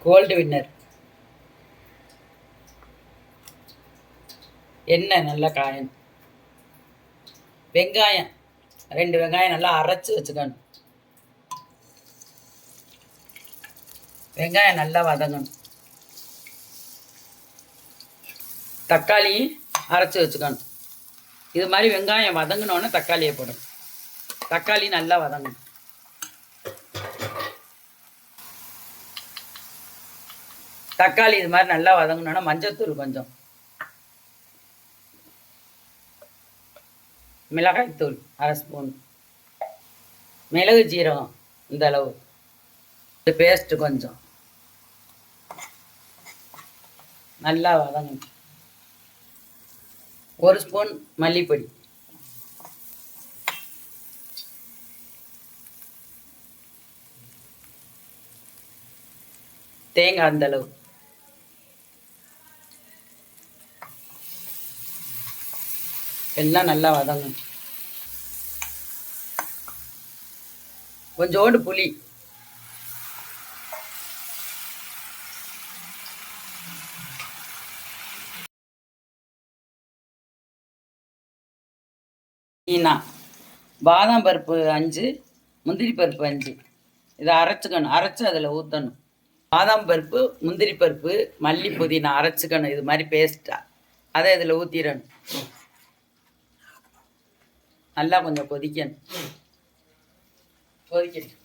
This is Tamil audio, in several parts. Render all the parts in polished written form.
Gold winner. எண்ணெய் நல்லா காயணும். வெங்காயம் 2 வெங்காயம் நல்லா அரைச்சி வச்சுக்கணும். வெங்காயம் நல்லா வதங்கணும். தக்காளி அரைச்சி வச்சுக்கணும். இது மாதிரி வெங்காயம் வதங்கினோன்னே தக்காளியை போடணும். தக்காளி நல்லா வதங்கணும். தக்காளி இது மாதிரி நல்லா வதங்கினோன்னா மஞ்சத்தூள் கொஞ்சம், மிளகாய்த்தூள் 1/2 ஸ்பூன், மிளகு ஜீரகம் இந்த அளவு, பேஸ்ட்டு கொஞ்சம் நல்லா வதங்கணும். 1 ஸ்பூன் மல்லிப்பொடி, தேங்காய் அந்த அளவு, எல்லாம் நல்லா வதங்கணும். கொஞ்சோண்டு புளி, பாதாம் பருப்பு 5, முந்திரி பருப்பு 5, இதை அரைச்சிக்கணும். அரைச்சி அதில் ஊற்றணும். பாதாம் பருப்பு, முந்திரி பருப்பு, மல்லி, புதினா அரைச்சிக்கணும் இது மாதிரி பேஸ்ட்டாக. அதை இதில் ஊற்றிடணும். நல்லா கொஞ்சம் கொதிக்கணும். கொதிக்கணும்.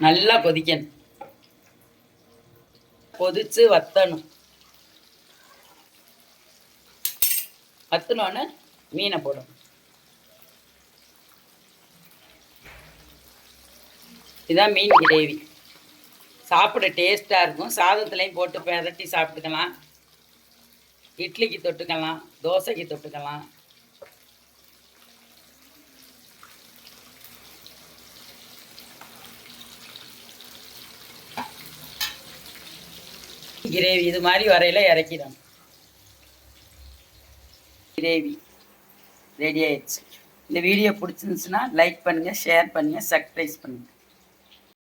நல்லா கொதிக்கணும். கொதிச்சு வத்தணும். வத்தினோன்னு மீனை போடணும். இதுதான் மீன் கிரேவி. சாப்பிட டேஸ்ட்டாக இருக்கும். சாதத்துலேயும் போட்டு பிரட்டி சாப்பிட்டுக்கலாம். இட்லிக்கு தொட்டுக்கலாம், தோசைக்கு தொட்டுக்கலாம். கிரேவி இது மாதிரி வரையில் இறக்கிடணும். கிரேவி ரெடி ஆயிடுச்சு. இந்த வீடியோ பிடிச்சிருந்துச்சுன்னா லைக் பண்ணுங்கள், ஷேர் பண்ணுங்கள், சப்ஸ்கிரைப் பண்ணுங்கள்.